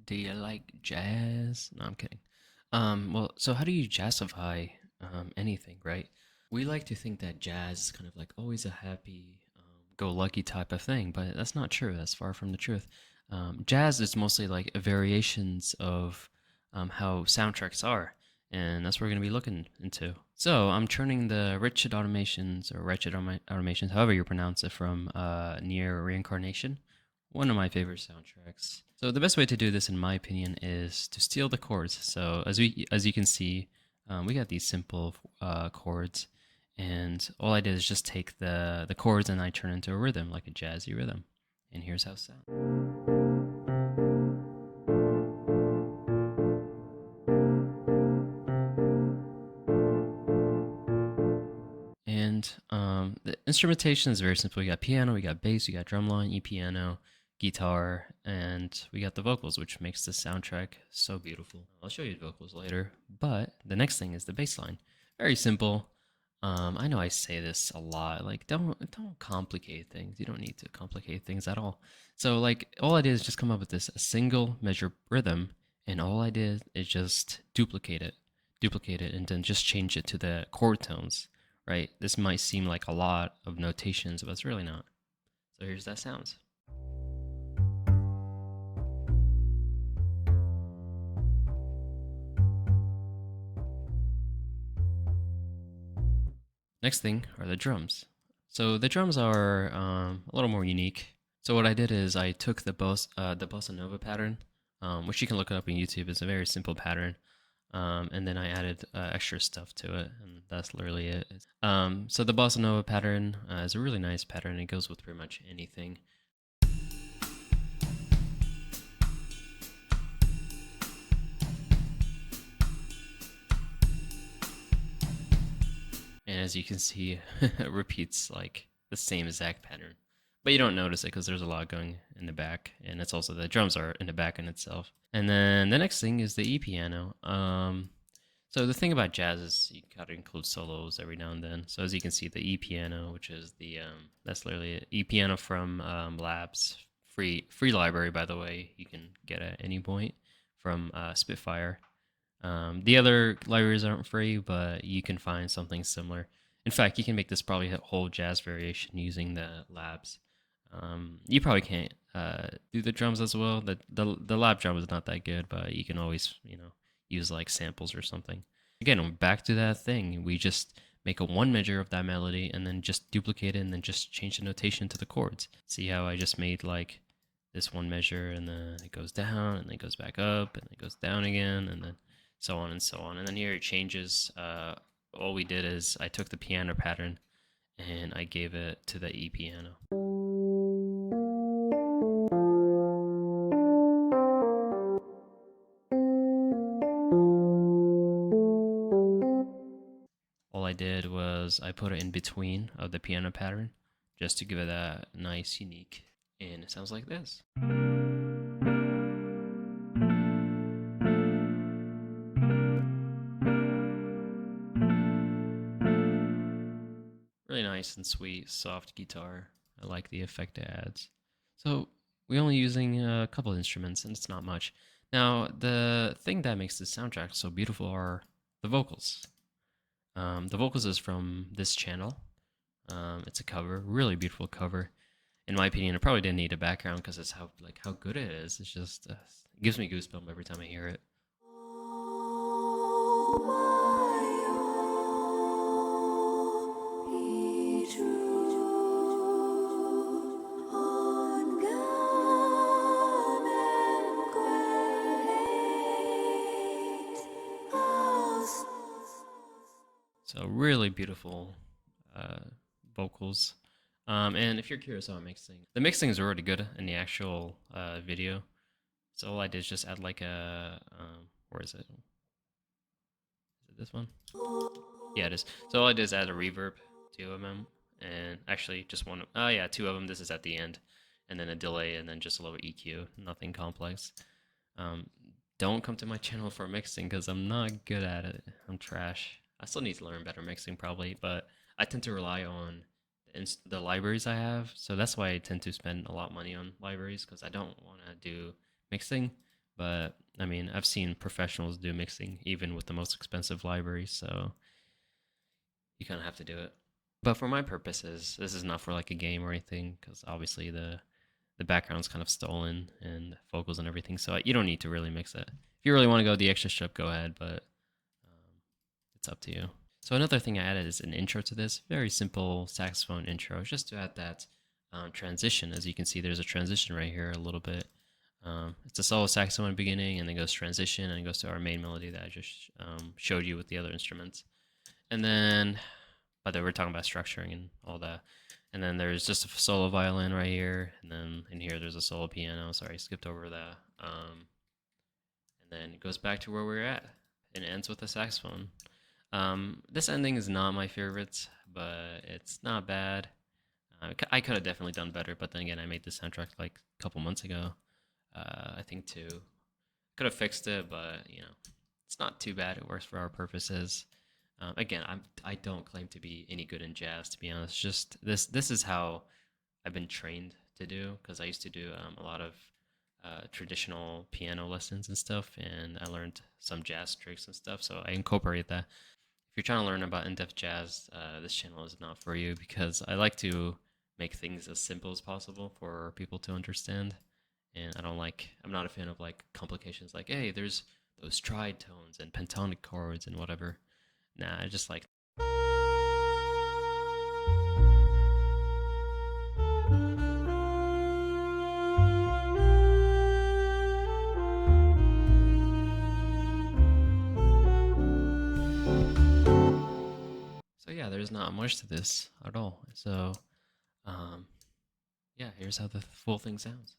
Do you like jazz? No, I'm kidding. Well, so how do you jazzify anything, right? We like to think that jazz is kind of like always a happy, go lucky type of thing, but that's not true. That's far from the truth. Jazz is mostly like variations of how soundtracks are, and that's what we're going to be looking into. So I'm turning the Wretched Automations or Automations, however you pronounce it, from Near Reincarnation, one of my favorite soundtracks. So the best way to do this, in my opinion, is to steal the chords. So as you can see, we got these simple chords, and all I did is just take the chords and I turn into a rhythm, like a jazzy rhythm. And here's how it sounds. And the instrumentation is very simple. We got piano, we got bass, we got drumline, piano, guitar, and we got the vocals, which makes the soundtrack so beautiful. I'll show you the vocals later, but the next thing is the bass line. Very simple. I know I say this a lot. Like, don't complicate things. You don't need to complicate things at all. So, like, all I did is just come up with this a single measure rhythm, and all I did is just duplicate it, and then just change it to the chord tones, right? This might seem like a lot of notations, but it's really not. So here's that sounds. Next thing are the drums. So the drums are a little more unique. So what I did is I took the bossa nova pattern, which you can look it up on YouTube. It's a very simple pattern, and then I added extra stuff to it, and that's literally it. So the bossa nova pattern is a really nice pattern. It goes with pretty much anything. And as you can see, it repeats like the same exact pattern. But you don't notice it because there's a lot going in the back, and it's also the drums are in the back in itself. And then the next thing is the E piano. So the thing about jazz is you gotta include solos every now and then. So as you can see, the E piano, which is the that's literally an E piano from Labs, free library, by the way. You can get at any point from Spitfire. The other libraries aren't free, but you can find something similar. In fact, you can make this probably a whole jazz variation using the labs. You probably can't do the drums as well. The lab drum is not that good, but you can always use like samples or something. Again, back to that thing. We just make a one measure of that melody and then just duplicate it and then just change the notation to the chords. See how I just made like this one measure and then it goes down and then it goes back up and it goes down again and then so on and so on. And then here it changes. All we did is I took the piano pattern and I gave it to the E piano. All I did was I put it in between of the piano pattern just to give it that nice, unique, and it sounds like this. Really nice and sweet, soft guitar. I like the effect it adds. So we're only using a couple of instruments, and it's not much. Now, the thing that makes this soundtrack so beautiful are the vocals. The vocals is from this channel. It's a cover, really beautiful cover. In my opinion, it probably didn't need a background because it's how good it is. It's just it gives me goosebumps every time I hear it. So really beautiful vocals. And if you're curious how mixing, the mixing is already good in the actual video. So all I did is just add like a where is it? Is it this one? Yeah, it is. So all I did is add a reverb, 2 and actually just one. Oh yeah, two of them. This is at the end, and then a delay, and then just a little EQ. Nothing complex. Um, don't come to my channel for mixing because I'm not good at it. I'm trash. I still need to learn better mixing probably, but I tend to rely on the libraries I have. So that's why I tend to spend a lot of money on libraries because I don't want to do mixing. But I mean, I've seen professionals do mixing even with the most expensive libraries, so you kind of have to do it. But for my purposes, this is not for like a game or anything, because obviously the background's kind of stolen and vocals and everything, so you don't need to really mix it. If you really want to go the extra step, go ahead, but it's up to you. So another thing I added is an intro to this, very simple saxophone intro, just to add that transition. As you can see, there's a transition right here a little bit. It's a solo saxophone beginning, and then goes transition, and goes to our main melody that I just showed you with the other instruments. And then, by the way, we're talking about structuring and all that. And then there's just a solo violin right here, and then in here there's a solo piano. Sorry, I skipped over that. And then it goes back to where we are at, and it ends with a saxophone. This ending is not my favorite, but it's not bad. I could have definitely done better, but then again, I made this soundtrack like a couple months ago. I think too. Could have fixed it, but it's not too bad. It works for our purposes. Again, I don't claim to be any good in jazz, to be honest. Just this is how I've been trained to do, because I used to do a lot of traditional piano lessons and stuff, and I learned some jazz tricks and stuff. So I incorporate that. If you're trying to learn about in-depth jazz, this channel is not for you, because I like to make things as simple as possible for people to understand. And I'm not a fan of like complications like, hey, there's those triad tones and pentatonic chords and whatever. Nah, I just like. So yeah, there's not much to this at all. So, um, yeah, here's how the full thing sounds.